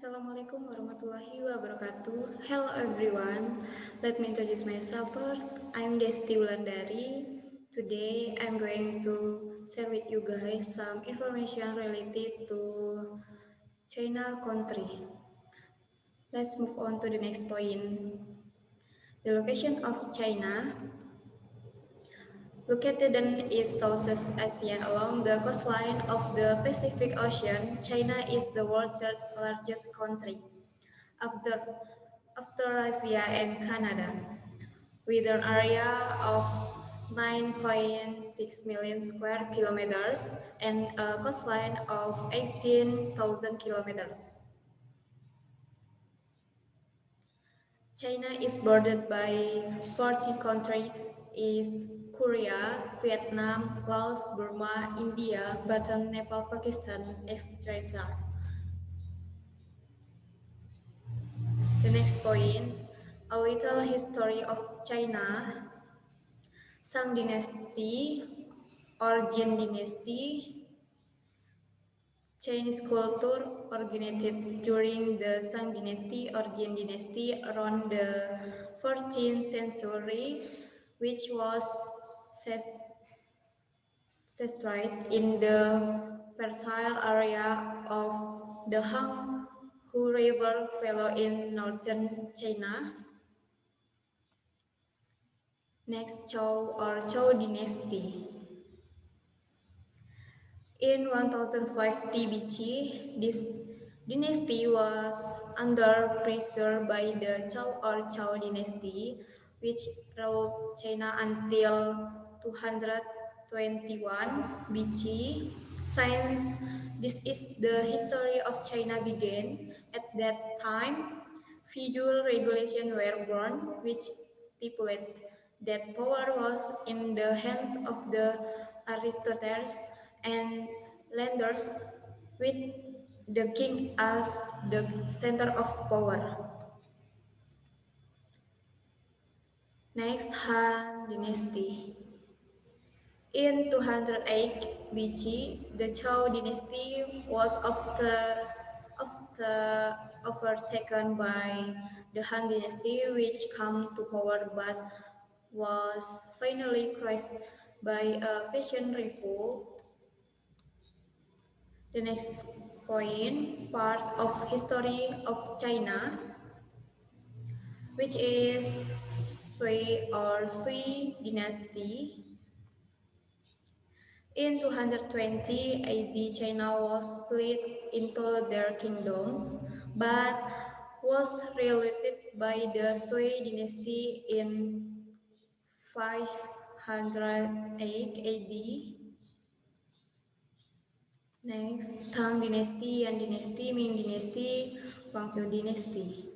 Assalamualaikum warahmatullahi wabarakatuh. Hello everyone. Let me introduce myself first. I'm Desti Wulandari. Today I'm going to share with you guys some information related to China country. Let's move on to the next point. The location of China. Located in East Southeast Asia along the coastline of the Pacific Ocean, China is the world's third largest country after, after Russia and Canada, with an area of 9.6 million square kilometers and a coastline of 18,000 kilometers. China is bordered by 40 countries is Korea, Vietnam, Laos, Burma, India, Bhutan, Nepal, Pakistan, etc. The next point, a little history of China. Shang Dynasty or Jin Dynasty. Chinese culture originated during the Shang Dynasty or Jin Dynasty around the 14th century, which was situated in the fertile area of the Hu River Valley in northern China. Next, Zhou or Zhou Dynasty. In 1050 BC, this dynasty was under pressure by the Zhou or Zhou dynasty, which ruled China until 221 BC. Since this is the history of China began, at that time, feudal regulations were born, which stipulate that power was in the hands of the aristocrats and lenders, with the king as the center of power. Next, Han Dynasty. In 208 BC, the Zhou dynasty was after overtaken by the Han dynasty, which came to power but was finally crushed by a patient revolt. The next point, part of history of China, which is Sui dynasty. In 220 AD, China was split into their kingdoms, but was related by the Sui dynasty in 508 AD. Next, Tang dynasty, Yan dynasty, Ming dynasty, Guangzhou dynasty.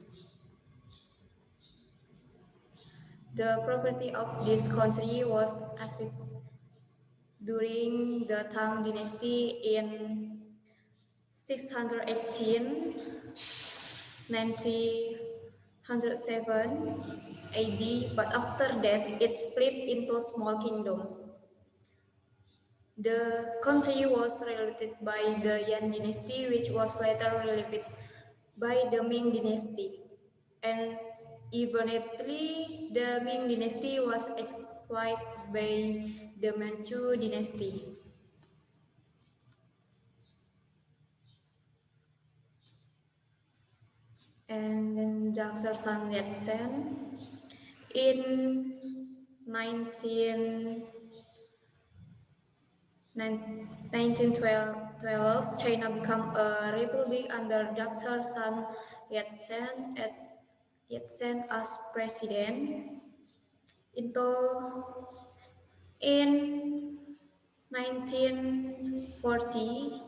The property of this country was assessed during the Tang dynasty in 618, 907 AD, but after that it split into small kingdoms. The country was related by the Yan dynasty, which was later related by the Ming dynasty. And eventually, the Ming dynasty was exploited by the Manchu dynasty. And then Dr. Sun Yat-sen in 1912, China became a republic under Dr. Sun Yat-sen as president. In 1940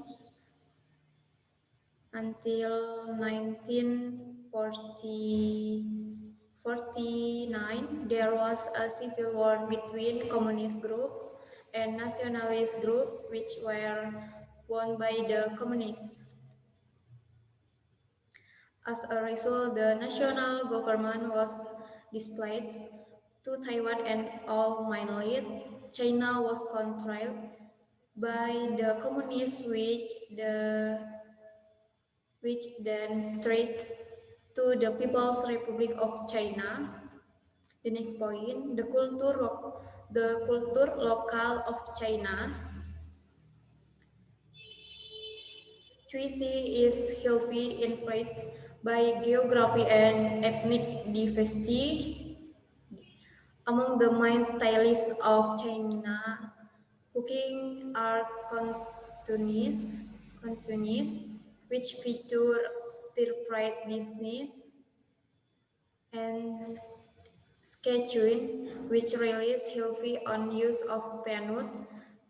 until 1949, there was a civil war between communist groups and nationalist groups, which were won by the communists. As a result, the national government was displaced to Taiwan, and all mainland China was controlled by the communists, which then straight to the People's Republic of China. The next point, the culture local of China. Cuisine is heavily influenced by geography and ethnic diversity. Among the main styles of China, cooking are Cantonese, which feature stir-fried dishes, and Szechuan, which relies heavily on use of peanut,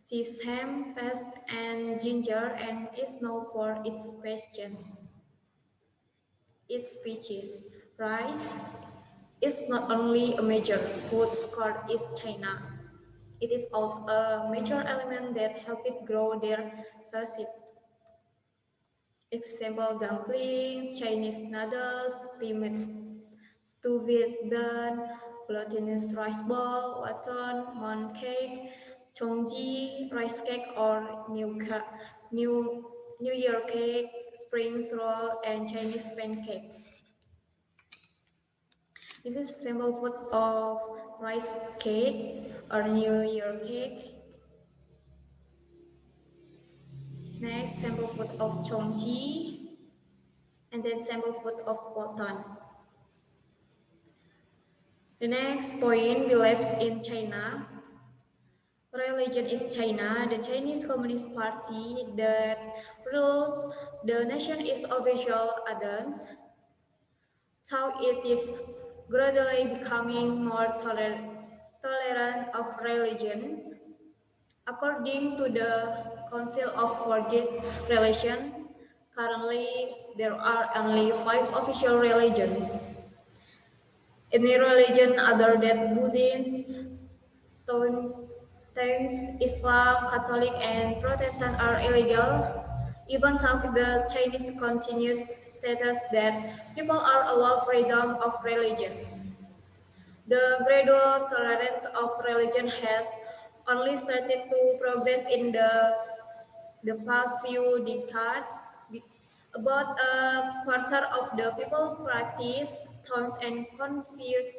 sesame paste, and ginger, and is known for its passions. Its species. Rice is not only a major food source in China, it is also a major element that helped it grow their society. Example dumplings, Chinese noodles, steamed stew with bun, glutinous rice ball, wonton, moon cake, chongji, rice cake or new New Year cake, spring roll, and Chinese pancake. This is sample food of rice cake or New Year cake. Next, sample food of chongji, and then sample food of wonton. The next point we left in China. Religion is China. The Chinese Communist Party that rules the nation is official adherents. So it is gradually becoming more tolerant of religions. According to the Council of World Relations, currently there are only 5 official religions. Any religion other than Buddhism, Taoism, Islam, Catholic, and Protestant are illegal. Even though the Chinese continuous status that people are allowed freedom of religion. The gradual tolerance of religion has only started to progress in the past few decades. About a quarter of the people practice Taoism and Confucius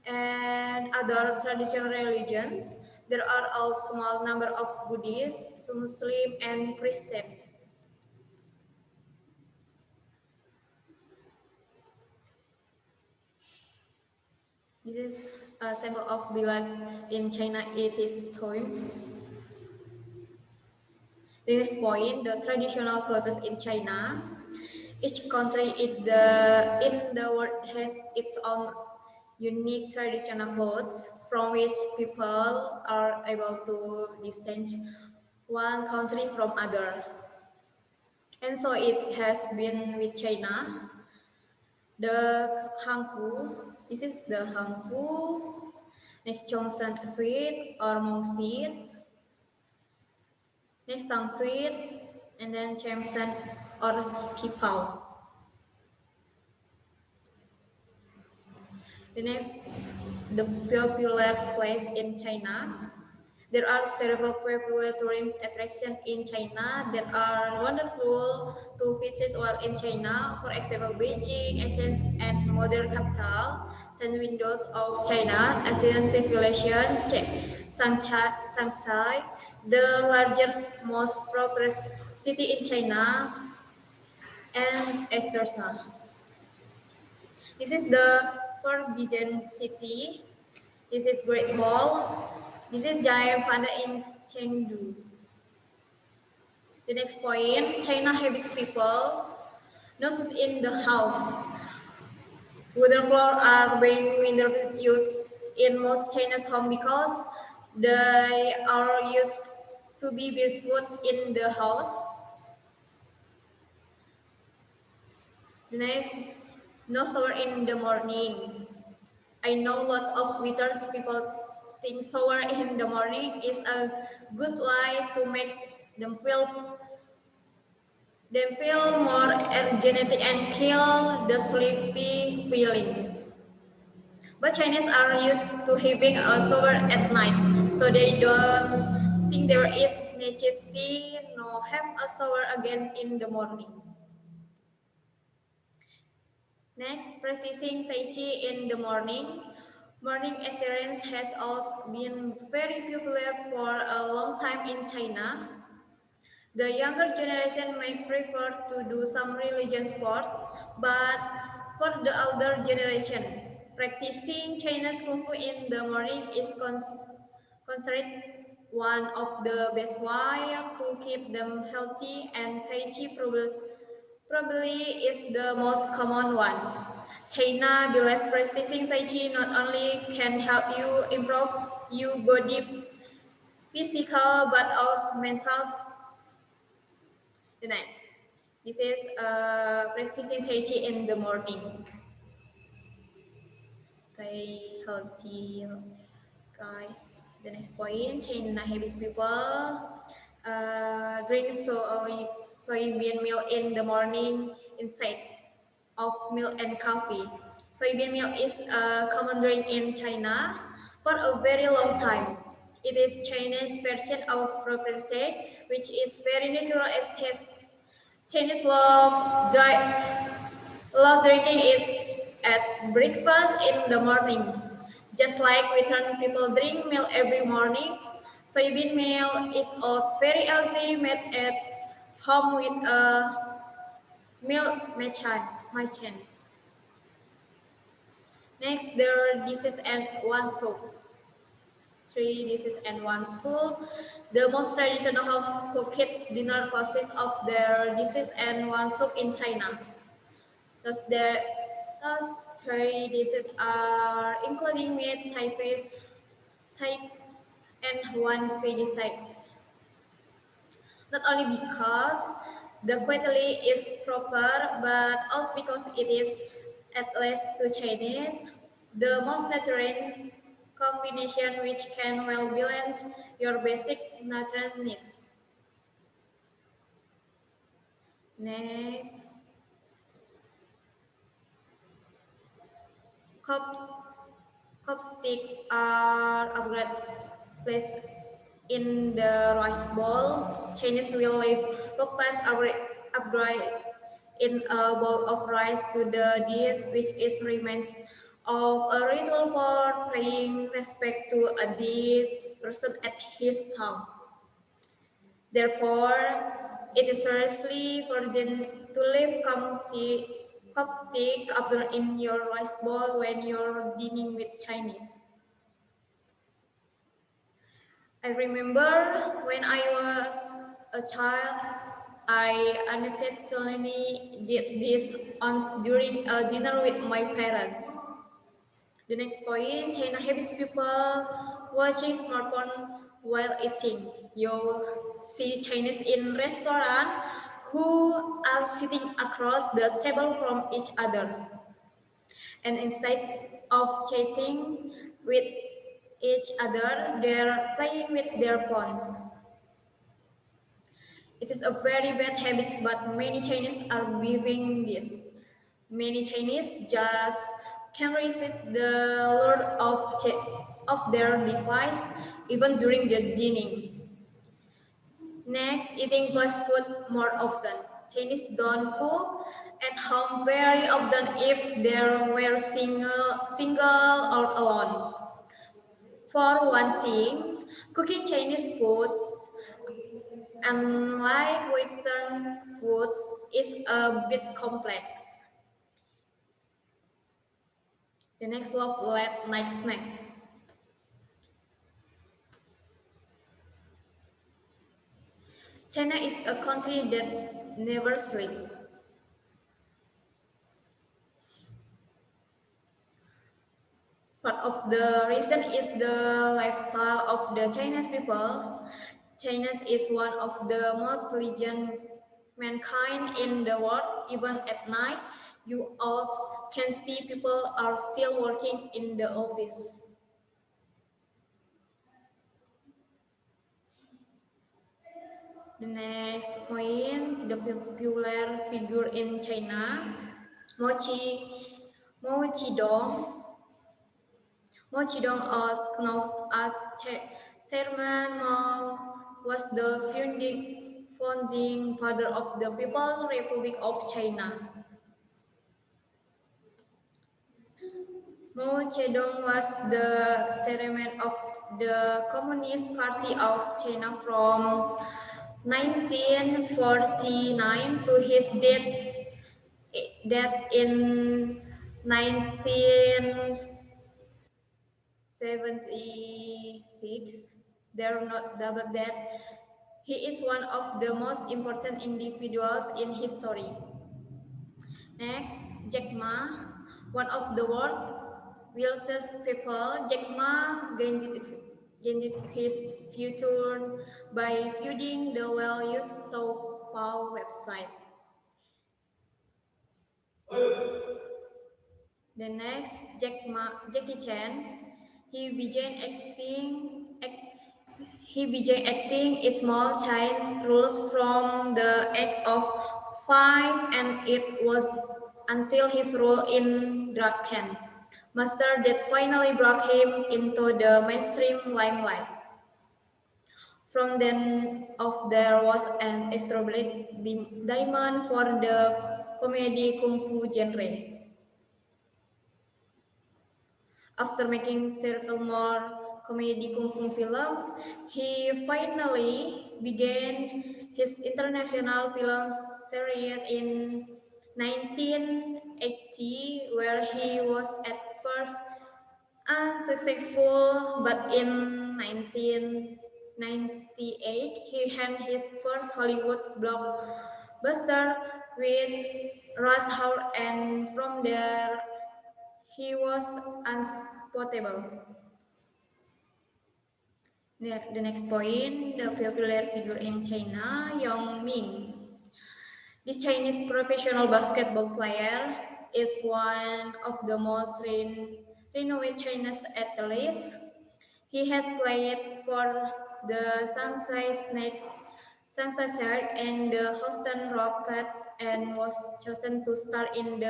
and other traditional religions. There are a small number of Buddhists, Muslim, and Christian. This is a sample of beliefs in China. It is Taoism. The next point, the traditional clothes in China. Each country in the world has its own unique traditional clothes from which people are able to distinguish one country from other. And so it has been with China. The Hangfu, this is the Hangfu. Next Johnson suite or Mosit. Next Tang suite. And then Jameson or Kipao. The next, the popular place in China. There are several popular tourist attractions in China that are wonderful to visit while in China. For example, Beijing, ancient and modern capital, Sun Windows of China, ancient civilization, Shanghai, the largest, most prosperous city in China, and etc. This is the Forbidden City. This is Great Wall. This is Giant Panda in Chengdu. The next point, China habits people. Noses in the house. Wooden floors are being winter used in most China's home because they are used to be barefoot in the house. The next, no shower in the morning. I know lots of winters people think shower in the morning is a good way to make them feel more energetic and kill the sleepy feelings. But Chinese are used to having a shower at night, so they don't think there is necessity no have a shower again in the morning. Next, practicing Tai Chi in the morning. Morning exercise has also been very popular for a long time in China. The younger generation may prefer to do some religion sport, but for the older generation, practicing Chinese Kung Fu in the morning is considered one of the best way to keep them healthy, and Tai Chi probably is the most common one. China believes practicing Tai Chi not only can help you improve your body physical but also mental. This is practicing Tai Chi in the morning. Stay healthy, guys. The next point, China habits people drink soybean milk in the morning instead of milk and coffee. Soybean milk is a common drink in China for a very long time. It is Chinese version of proper shake, which is very natural as taste. Chinese love drinking it at breakfast in the morning. Just like Western people drink milk every morning, soybean milk is also very healthy, made at home with a milk machine. Next, there are dishes and one soup. 3 dishes and one soup. The most traditional home cooked dinner consists of their dishes and one soup in China. Thus, thus 3 dishes are including meat type and one veggie type. Not only because the quality is proper, but also because it is at least to Chinese, the most natural combination which can well balance your basic nutrient needs. Next, cup Chopsticks are upgrade placed in the rice bowl. Chinese will leave toothpaste upgrade in a bowl of rice to the dead, which is remains of a ritual for paying respect to a dead person at his tomb. Therefore, it is seriously forbidden to leave chopstick after in your rice bowl when you're dining with Chinese. I remember when I was a child, I unintentionally did this once during a dinner with my parents. The next point, China habits people watching smartphone while eating. You see Chinese in restaurant who are sitting across the table from each other, and instead of chatting with each other, they're playing with their phones. It is a very bad habit, but many Chinese are living this. Many Chinese just can resist the lure of their device even during the dining. Next, eating fast food more often. Chinese don't cook at home very often if they were single or alone. For one thing, cooking Chinese food, unlike Western foods, is a bit complex. The next love late night snack. China is a country that never sleeps. Part of the reason is the lifestyle of the Chinese people. China is one of the most religious mankind in the world. Even at night, you also can see people are still working in the office. The next point, the popular figure in China, Mochi, Mochi Dong. Mochi Dong, also known as Chairman Mao, was the founding father of the People's Republic of China. Mao Zedong was the chairman of the Communist Party of China from 1949 to his death in 1976. There not double that he is one of the most important individuals in history. Next, Jack Ma, one of the world's wealthiest people. Jack Ma gained his fortune by feuding the well-used Taobao website. The next, Jackie Chan, he began acting in small child roles from the age of 5, and it was until his role in Draken Master that finally brought him into the mainstream limelight. From then off, there was an established demand for the comedy kung fu genre. After making several more comedy kung fu films, he finally began his international film career in 1980, where he was at first unsuccessful, but in 1998 he had his first Hollywood blockbuster with Rush Hour, and from there he was unspotable. The next point, the popular figure in China, Yang Ming. This Chinese professional basketball player is one of the most renowned Chinese athletes. He has played for the Shanghai Sharks and the Houston Rockets and was chosen to start and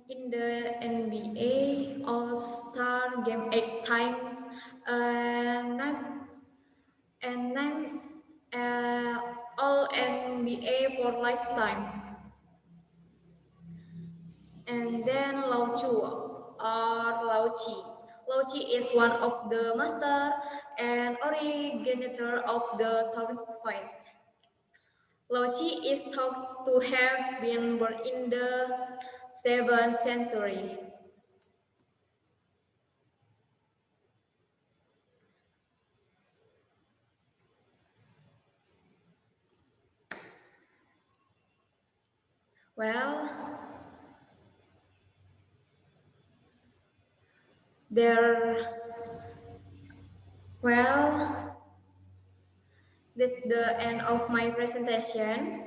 in the NBA All-Star Game 8 times, and nine All NBA for lifetimes. And then Lao Chu or Lao Chi. Lao Chi is one of the master and originator of the Taoist faith. Lao Chi is thought to have been born in the 7th century. Well, there, well, that's the end of my presentation.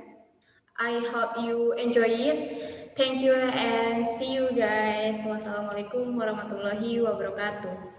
I hope you enjoy it. Thank you and see you guys. Wassalamualaikum warahmatullahi wabarakatuh.